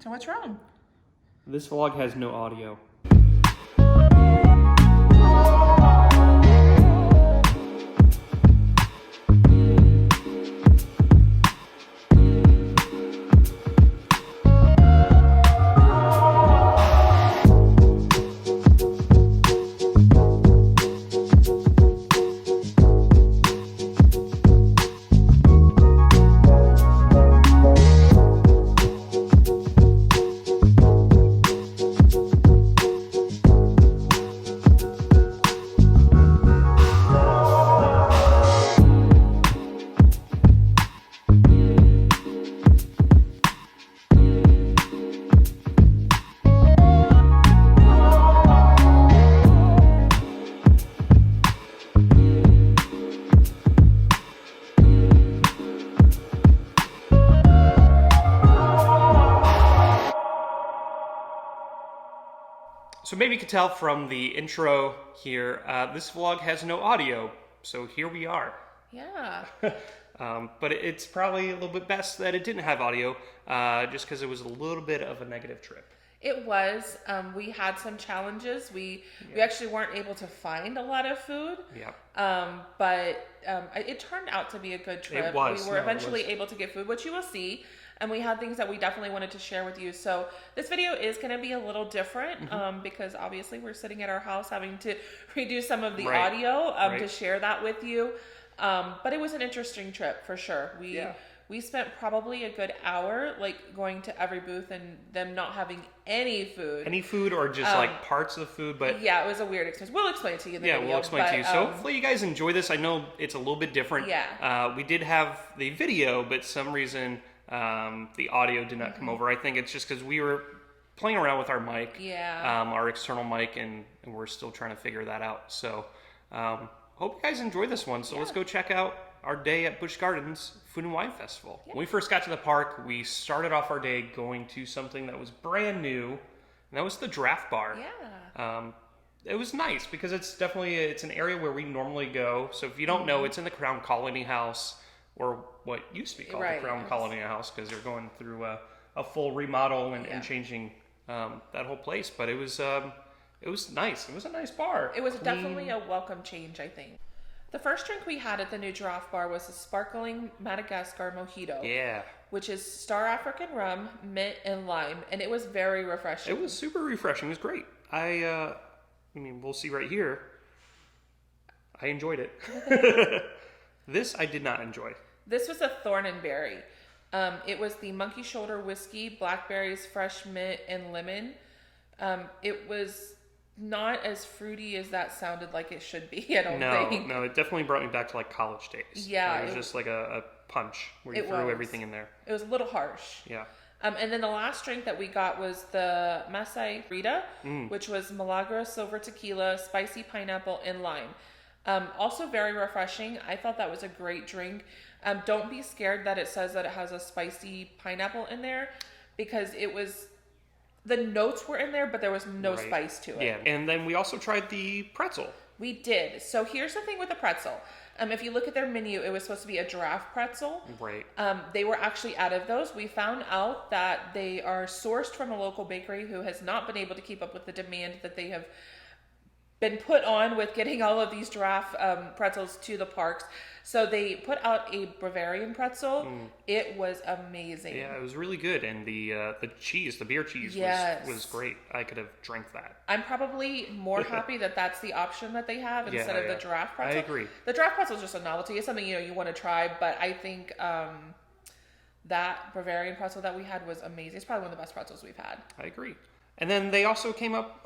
So what's wrong? This vlog has no audio. So maybe you could tell from the intro here, this vlog has no audio, so here we are. Yeah. But it's probably a little bit best that it didn't have audio, just because it was a little bit of a negative trip. It was. We had some challenges. We actually weren't able to find a lot of food. Yeah. But it turned out to be a good trip. It was. We were eventually able to get food, which you will see. And we had things that we definitely wanted to share with you. So this video is going to be a little different because obviously we're sitting at our house having to redo some of the audio to share that with you. But it was an interesting trip for sure. We spent probably a good hour like going to every booth and them not having any food. Any food or just like parts of the food, but yeah, it was a weird experience. We'll explain it to you in the video. We'll explain to you. So hopefully you guys enjoy this. I know it's a little bit different. Yeah. We did have the video, but some reason the audio did not come over. I think it's just because we were playing around with our mic, our external mic, and we're still trying to figure that out. So hope you guys enjoy this one. So let's go check out our day at Busch Gardens Food and Wine Festival. When we first got to the park, we started off our day going to something that was brand new, and that was the Draft Bar. It was nice because it's an area where we normally go. So if you don't know, it's in the Crown Colony House, or what used to be called the Crown Colony House, because they're going through a full remodel and changing that whole place. But it was nice. It was a nice bar. It was definitely a welcome change, I think. The first drink we had at the new Draft Bar was a sparkling Madagascar mojito. Yeah. Which is Star African rum, mint, and lime, and it was very refreshing. It was super refreshing. It was great. I mean, we'll see right here. I enjoyed it. This I did not enjoy. This was a Thorn and Berry. It was the Monkey Shoulder Whiskey, blackberries, fresh mint, and lemon. It was not as fruity as that sounded like it should be, I don't think. No, it definitely brought me back to like college days. Yeah. It was just like a punch where you threw everything in there. It was a little harsh. Yeah. And then the last drink that we got was the Masai Rita, which was Milagro Silver Tequila, spicy pineapple, and lime. Also very refreshing. I thought that was a great drink. Don't be scared that it says that it has a spicy pineapple in there, because the notes were in there, but there was no spice to it. Yeah, and then we also tried the pretzel. We did. So here's the thing with the pretzel. If you look at their menu, it was supposed to be a giraffe pretzel. Right. They were actually out of those. We found out that they are sourced from a local bakery who has not been able to keep up with the demand that they have been put on with getting all of these giraffe pretzels to the parks. So they put out a Bavarian pretzel. It was amazing. Yeah, it was really good. And the cheese, the beer cheese was great. I could have drank that. I'm probably more happy that that's the option that they have instead of the giraffe pretzel. I agree. The giraffe pretzel is just a novelty. It's something you want to try, but I think that Bavarian pretzel that we had was amazing. It's probably one of the best pretzels we've had. I agree. And then they also came up,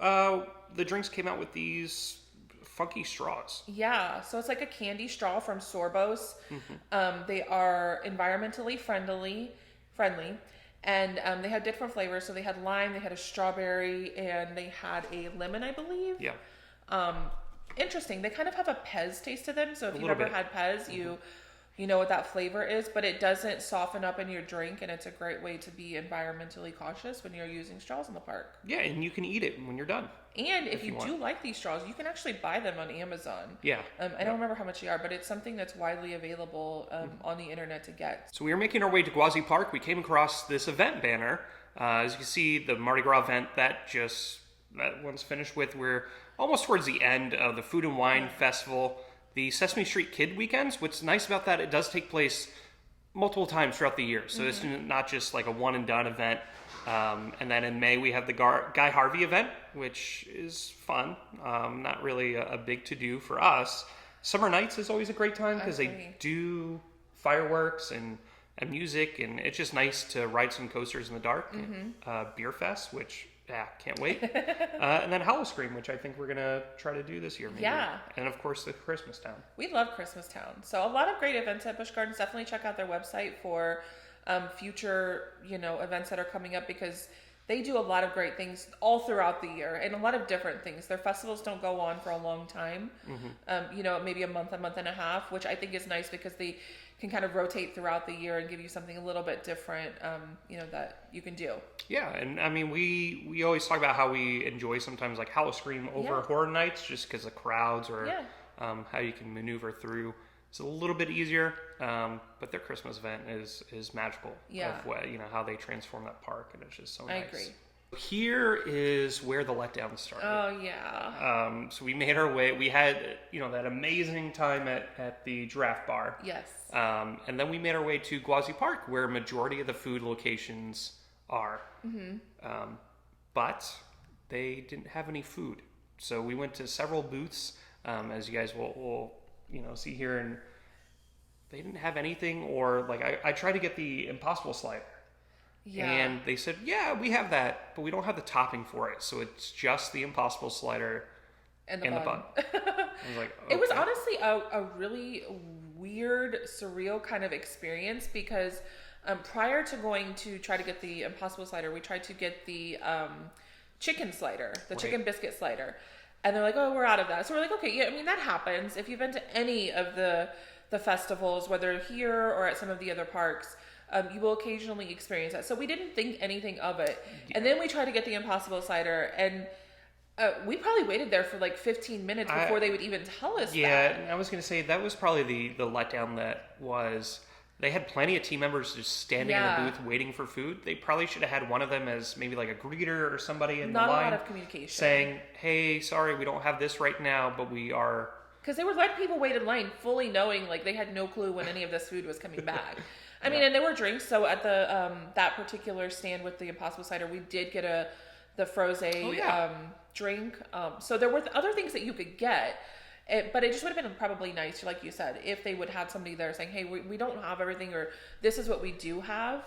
the drinks came out with these funky straws. Yeah, so it's like a candy straw from Sorbos. They are environmentally friendly, and they had different flavors. So they had lime, they had a strawberry, and they had a lemon, I believe. Yeah. Interesting. They kind of have a Pez taste to them. So if you've ever had Pez, you know what that flavor is, but it doesn't soften up in your drink, and it's a great way to be environmentally cautious when you're using straws in the park. Yeah, and you can eat it when you're done. And if you do like these straws, you can actually buy them on Amazon. Yeah. I don't remember how much they are, but it's something that's widely available on the internet to get. So we were making our way to Gwazi Park. We came across this event banner As you can see, the Mardi Gras event, that one's finished with. We're almost towards the end of the Food and Wine Festival. The Sesame Street Kid Weekends, what's nice about that, it does take place multiple times throughout the year. So it's not just like a one and done event. And then in May, we have the Guy Harvey event, which is fun. Not really a big to-do for us. Summer Nights is always a great time because they do fireworks and music, and it's just nice to ride some coasters in the dark. Beer Fest, which can't wait. And then Howl-O-Scream, which I think we're gonna try to do this year, maybe. Yeah. And of course the Christmas Town. We love Christmas Town. So a lot of great events at Busch Gardens. Definitely check out their website for future, events that are coming up, because they do a lot of great things all throughout the year and a lot of different things. Their festivals don't go on for a long time. Maybe a month and a half, which I think is nice because they can kind of rotate throughout the year and give you something a little bit different, that you can do. Yeah, and I mean, we always talk about how we enjoy sometimes like Howl-O-Scream over Horror Nights just because of crowds or how you can maneuver through. It's a little bit easier, but their Christmas event is magical. Yeah. Of what, how they transform that park, and it's just so nice. I agree. Here is where the letdown started. Oh, yeah. So we made our way. We had, that amazing time at the Giraffe Bar. Yes. And then we made our way to Gwazi Park, where a majority of the food locations are. But they didn't have any food. So we went to several booths, as you guys will see here, and they didn't have anything. Or like I tried to get the Impossible Slider. Yeah. And they said, yeah, we have that, but we don't have the topping for it. So it's just the Impossible Slider and the bun. I was like, okay. It was honestly a really weird, surreal kind of experience because prior to going to try to get the Impossible Slider, we tried to get the chicken slider, the chicken biscuit slider. And they're like, oh, we're out of that. So we're like, okay, yeah, I mean, that happens. If you've been to any of the festivals, whether here or at some of the other parks, you will occasionally experience that. So we didn't think anything of it. Yeah. And then we tried to get the Impossible Slider, and we probably waited there for like 15 minutes before they would even tell us that. Yeah, I was going to say, that was probably the letdown that was... They had plenty of team members just standing in the booth waiting for food. They probably should have had one of them as maybe like a greeter or somebody in the line. Not a lot of communication. Saying, hey, sorry, we don't have this right now, but we are... Because they were letting people wait in line fully knowing like they had no clue when any of this food was coming back. I mean, and there were drinks. So at the that particular stand with the Impossible Cider, we did get the Froze drink. So there were other things that you could get. But it just would have been probably nice, like you said, if they would have somebody there saying, hey, we don't have everything, or this is what we do have.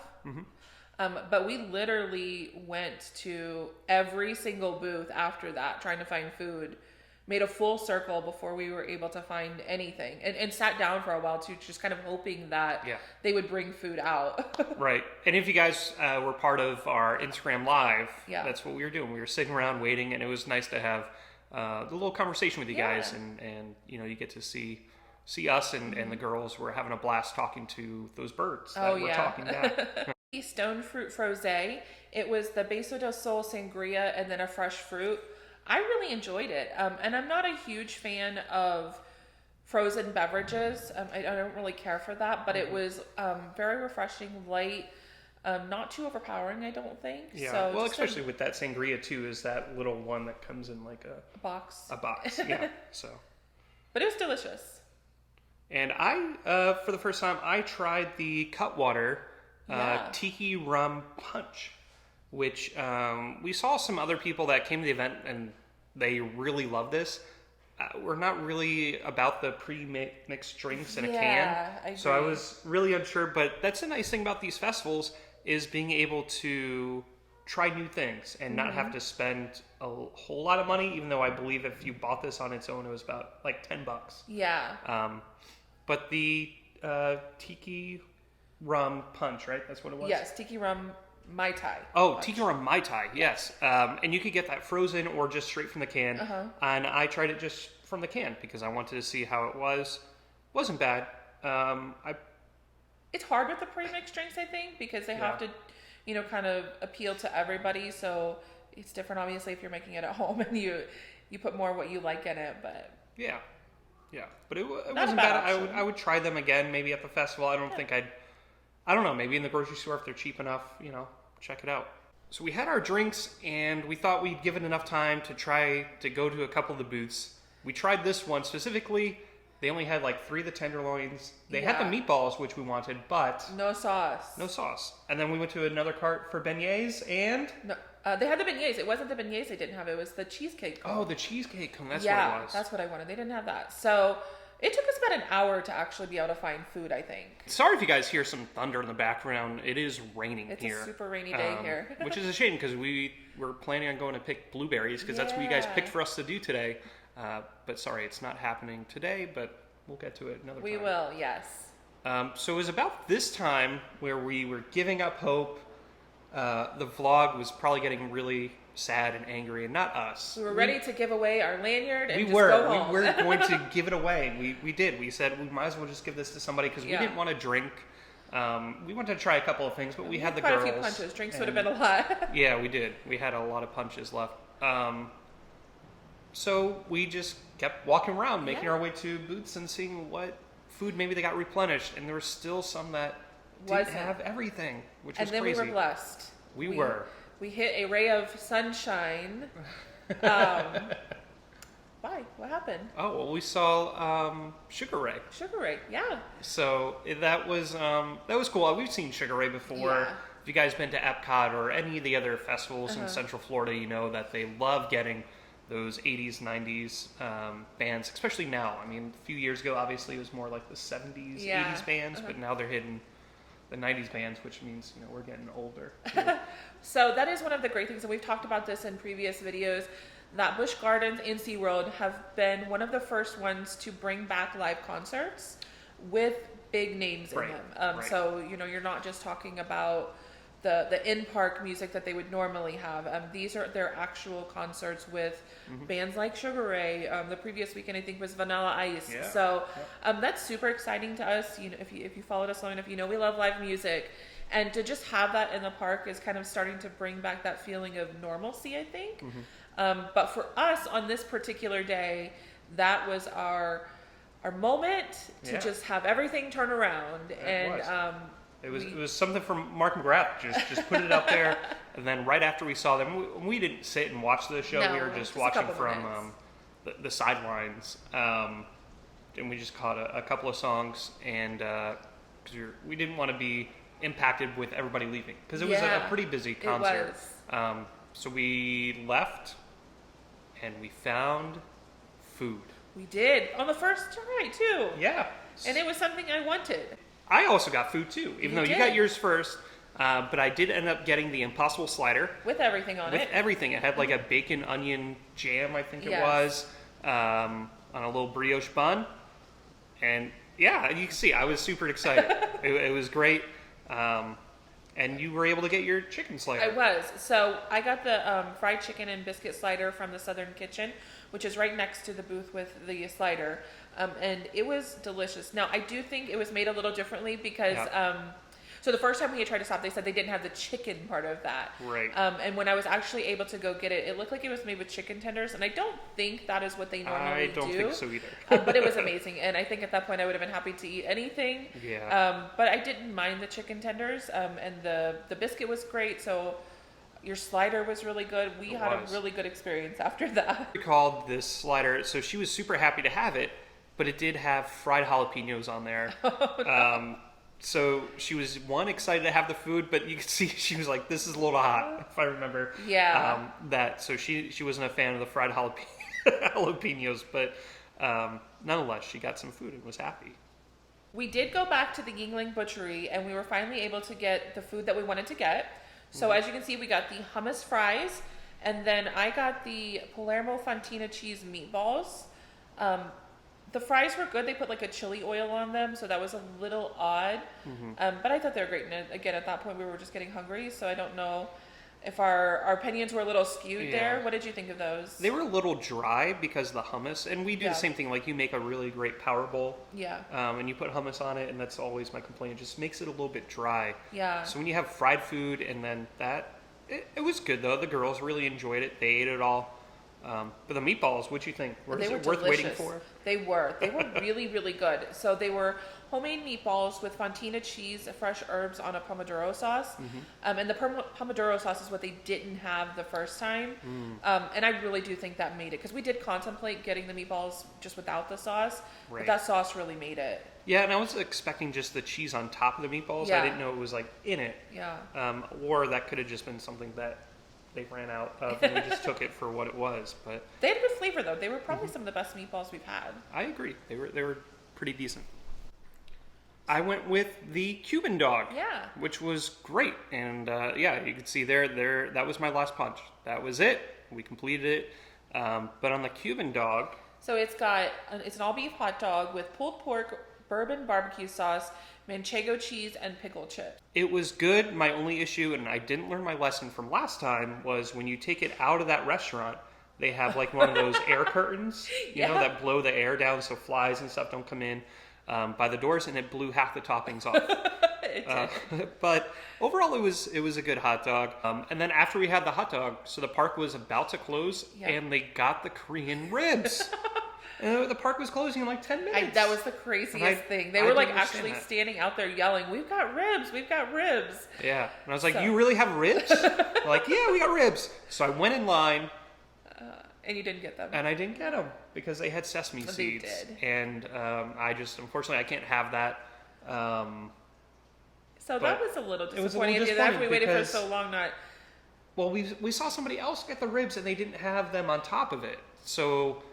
But we literally went to every single booth after that trying to find food, made a full circle before we were able to find anything, and sat down for a while too, just kind of hoping that they would bring food out. Right. And if you guys were part of our Instagram Live, that's what we were doing. We were sitting around waiting, and it was nice to have the little conversation with you guys, and you get to see us and the girls were having a blast talking to those birds that were talking back. Stone fruit froze. It was the Beso del Sol sangria and then a fresh fruit. I really enjoyed it, and I'm not a huge fan of frozen beverages. I don't really care for that, but it was very refreshing, light. Not too overpowering, I don't think. Yeah, so well, especially with that sangria too, is that little one that comes in like a box. A box, yeah. So, but it was delicious. And I, for the first time, I tried the Cutwater Tiki Rum Punch, which we saw some other people that came to the event and they really loved this. We're not really about the pre-mixed drinks in a can, so I was really unsure. But that's the nice thing about these festivals, is being able to try new things and not have to spend a whole lot of money, even though I believe if you bought this on its own, it was about like $10. Yeah. But the Tiki Rum Punch, right? That's what it was? Yes, Tiki Rum Mai Tai. Oh, Tiki Rum Mai Tai, yes. And you could get that frozen or just straight from the can. And I tried it just from the can because I wanted to see how it was. Wasn't bad. It's hard with the pre-mixed drinks, I think, because they have to, kind of appeal to everybody. So it's different, obviously, if you're making it at home and you put more of what you like in it. But yeah, but it wasn't bad. I would try them again, maybe at the festival. I don't think I don't know, maybe in the grocery store if they're cheap enough. Check it out. So we had our drinks, and we thought we'd given enough time to try to go to a couple of the booths. We tried this one specifically. They only had like 3 of the tenderloins. They had the meatballs, which we wanted, but no sauce. No sauce. And then we went to another cart for beignets, and no, they had the beignets. It wasn't the beignets they didn't have. It was the cheesecake cone. Oh, the cheesecake cone. That's what it was. That's what I wanted. They didn't have that. So it took us about an hour to actually be able to find food, I think. Sorry if you guys hear some thunder in the background. It is raining here. It's a super rainy day here. Which is a shame because we were planning on going to pick blueberries because that's what you guys picked for us to do today. But sorry, it's not happening today, but we'll get to it another time. We will, yes. So it was about this time where we were giving up hope. The vlog was probably getting really sad and angry, and not us. We were ready to give away our lanyard and go home. We were going to give it away. We did. We said we might as well just give this to somebody because we didn't want to drink. We wanted to try a couple of things, but we had the girls. Quite a few punches. Drinks would have been a lot. Yeah, we did. We had a lot of punches left. So we just kept walking around, making our way to booths and seeing what food maybe they got replenished, and there were still some that didn't have everything, which was crazy. And then we were blessed. We were. We hit a ray of sunshine. Why? What happened? Oh, well, we saw Sugar Ray. Sugar Ray, yeah. So that was cool. We've seen Sugar Ray before. Yeah. If you guys been to Epcot or any of the other festivals in Central Florida, you know that they love getting those 80s, 90s bands, especially now. I mean, a few years ago, obviously, it was more like the 70s, 80s bands, but now they're hitting the 90s bands, which means, we're getting older. So that is one of the great things, and we've talked about this in previous videos, that Busch Gardens and SeaWorld have been one of the first ones to bring back live concerts with big names in them. So, you're not just talking about the in-park music that they would normally have. These are their actual concerts with bands like Sugar Ray. The previous weekend, I think, was Vanilla Ice. Yeah. So that's super exciting to us. If you followed us long enough, we love live music. And to just have that in the park is kind of starting to bring back that feeling of normalcy, I think. But for us, on this particular day, that was our moment to just have everything turn around. It was something from Mark McGrath. Just put it out there, and then right after we saw them, we didn't sit and watch the show. We were just watching from the sidelines, and we just caught a couple of songs, and because we didn't want to be impacted with everybody leaving because it was a pretty busy concert. It was. So we left, and we found food. We did on the first try too. Yeah, and it was something I wanted. I also got food too, even though you got yours first. But I did end up getting the Impossible Slider. With everything on it. With everything. It had like a bacon onion jam, I think it was, on a little brioche bun. And yeah, you can see, I was super excited. It was great. And you were able to get your chicken slider. I was. So I got the fried chicken and biscuit slider from the Southern Kitchen, which is right next to the booth with the slider. And it was delicious. Now, I do think it was made a little differently because, so the first time we had tried to stop, they said they didn't have the chicken part of that. Right. And when I was actually able to go get it, it looked like it was made with chicken tenders. And I don't think that is what they normally do. I don't think so either. But it was amazing. And I think at that point I would have been happy to eat anything. Yeah. But I didn't mind the chicken tenders. And the biscuit was great. So your slider was really good. We had a really good experience after that. We called this slider, so she was super happy to have it. But it did have fried jalapenos on there. Oh, no. So she was, excited to have the food, but you could see she was like, this is a little hot, if I remember. Yeah. So she wasn't a fan of the fried jalapenos, but nonetheless, she got some food and was happy. We did go back to the Yingling Butchery, and we were finally able to get the food that we wanted to get. So as you can see, we got the hummus fries, and then I got the Palermo Fontina cheese meatballs. The fries were good. They put like a chili oil on them, so that was a little odd. But I thought they were great. And again, at that point, we were just getting hungry, so I don't know if our opinions were a little skewed there. What did you think of those? They were a little dry because of the hummus, and we do the same thing. Like, you make a really great power bowl, and you put hummus on it, and that's always my complaint. It just makes it a little bit dry. Yeah. So when you have fried food and then that, it was good though. The girls really enjoyed it. They ate it all. But the meatballs, what'd you think? Was it worth waiting for? They were really, really good. So they were homemade meatballs with fontina cheese, fresh herbs on a pomodoro sauce. And the pomodoro sauce is what they didn't have the first time. And I really do think that made it, because we did contemplate getting the meatballs just without the sauce, but that sauce really made it. Yeah, and I was expecting just the cheese on top of the meatballs. I didn't know it was like in it. Yeah. Or that could have just been something that they ran out of and we just took it for what it was. But they had good flavor though. They were probably some of the best meatballs we've had. I agree. They were pretty decent. I went with the Cuban dog. Yeah. Which was great. And yeah, you can see there that was my last punch. That was it. We completed it. But on the Cuban dog, so it's an all beef hot dog with pulled pork, bourbon barbecue sauce, manchego cheese, and pickle chips. It was good. My only issue, and I didn't learn my lesson from last time, was when you take it out of that restaurant, they have like one of those air curtains, you know, that blow the air down so flies and stuff don't come in by the doors, and it blew half the toppings off. But overall, it was a good hot dog. And then after we had the hot dog, so the park was about to close, and they got the Korean ribs. The park was closing in like 10 minutes. That was the craziest thing. They were like actually standing out there yelling, "We've got ribs! We've got ribs!" Yeah, and I was like, "You really have ribs?" They're like, "Yeah, we got ribs." So I went in line, and you didn't get them. And I didn't get them because they had sesame seeds. They did. And I just, unfortunately, I can't have that. So that was a little disappointing. After we waited for so long, Well, we saw somebody else get the ribs and they didn't have them on top of it. So,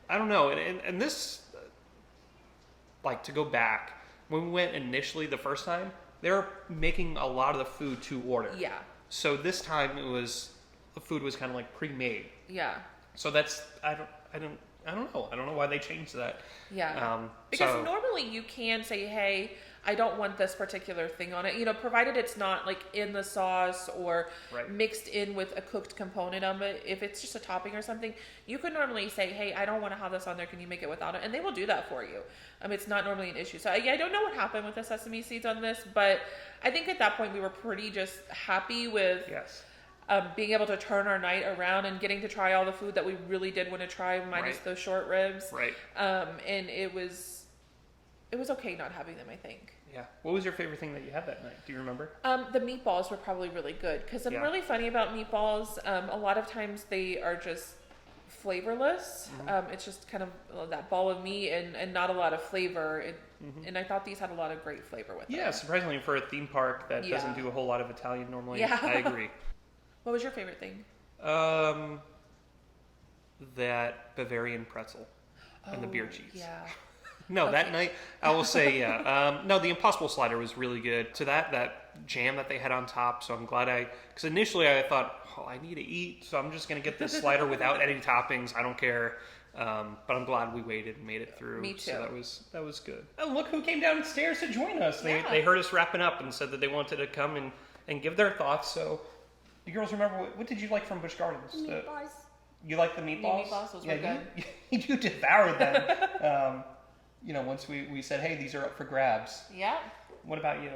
I don't know. And this, like, to go back, when we went initially the first time, they were making a lot of the food to order. Yeah. So this time the food was kind of like pre-made. Yeah. So that's, I don't know. I don't know why they changed that. Yeah. Because normally you can say, hey, I don't want this particular thing on it. You know, provided it's not like in the sauce or mixed in with a cooked component of it. If it's just a topping or something, you could normally say, hey, I don't want to have this on there. Can you make it without it? And they will do that for you. It's not normally an issue. So I don't know what happened with the sesame seeds on this, but I think at that point we were pretty just happy with being able to turn our night around and getting to try all the food that we really did want to try, minus those short ribs. Right. And it was okay not having them, I think. Yeah. What was your favorite thing that you had that night? Do you remember? The meatballs were probably really good because I'm really funny about meatballs. A lot of times they are just flavorless. It's just kind of that ball of meat and not a lot of flavor. And I thought these had a lot of great flavor with them. Yeah, surprisingly for a theme park that doesn't do a whole lot of Italian normally. Yeah. I agree. What was your favorite thing? That Bavarian pretzel and the beer cheese. Yeah. No, that night, I will say, no, the Impossible Slider was really good. To that jam that they had on top, so I'm glad because initially I thought, I need to eat, so I'm just going to get this slider without any toppings. I don't care. But I'm glad we waited and made it through. Me too. So that was good. Oh, look who came downstairs to join us. They heard us wrapping up and said that they wanted to come and give their thoughts. So, you girls remember, what did you like from Busch Gardens? Meatballs. You like the meatballs? The meatballs, those were good. You devoured them. Once we said, hey, these are up for grabs. Yeah. What about you?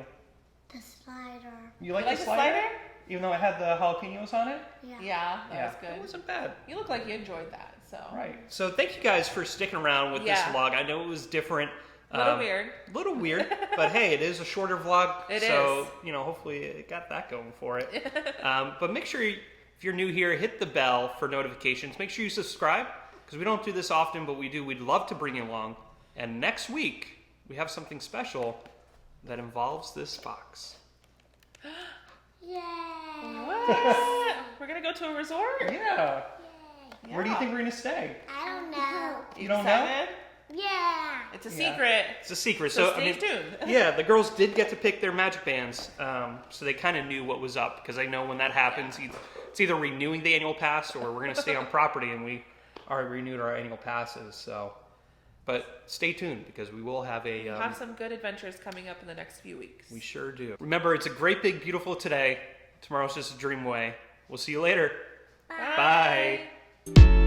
The slider. You like the slider? Even though it had the jalapenos on it? Yeah, that was good. It wasn't bad. You look like you enjoyed that, so. Right. So thank you guys for sticking around with this vlog. I know it was different. A little weird, but hey, it is a shorter vlog. It is. Hopefully it got that going for it. But make sure, if you're new here, hit the bell for notifications. Make sure you subscribe, because we don't do this often, but we do. We'd love to bring you along. And next week, we have something special that involves this box. Yay! What? We're going to go to a resort? Yeah. Yay. Where do you think we're going to stay? I don't know. You don't know? Yeah. It's a secret. It's a secret. So stay tuned. Yeah, the girls did get to pick their magic bands, so they kind of knew what was up, because I know when that happens, it's either renewing the annual pass or we're going to stay on property, and we already renewed our annual passes, so... But stay tuned, because we will have we have some good adventures coming up in the next few weeks. We sure do. Remember, it's a great, big, beautiful today. Tomorrow's just a dream away. We'll see you later. Bye. Bye.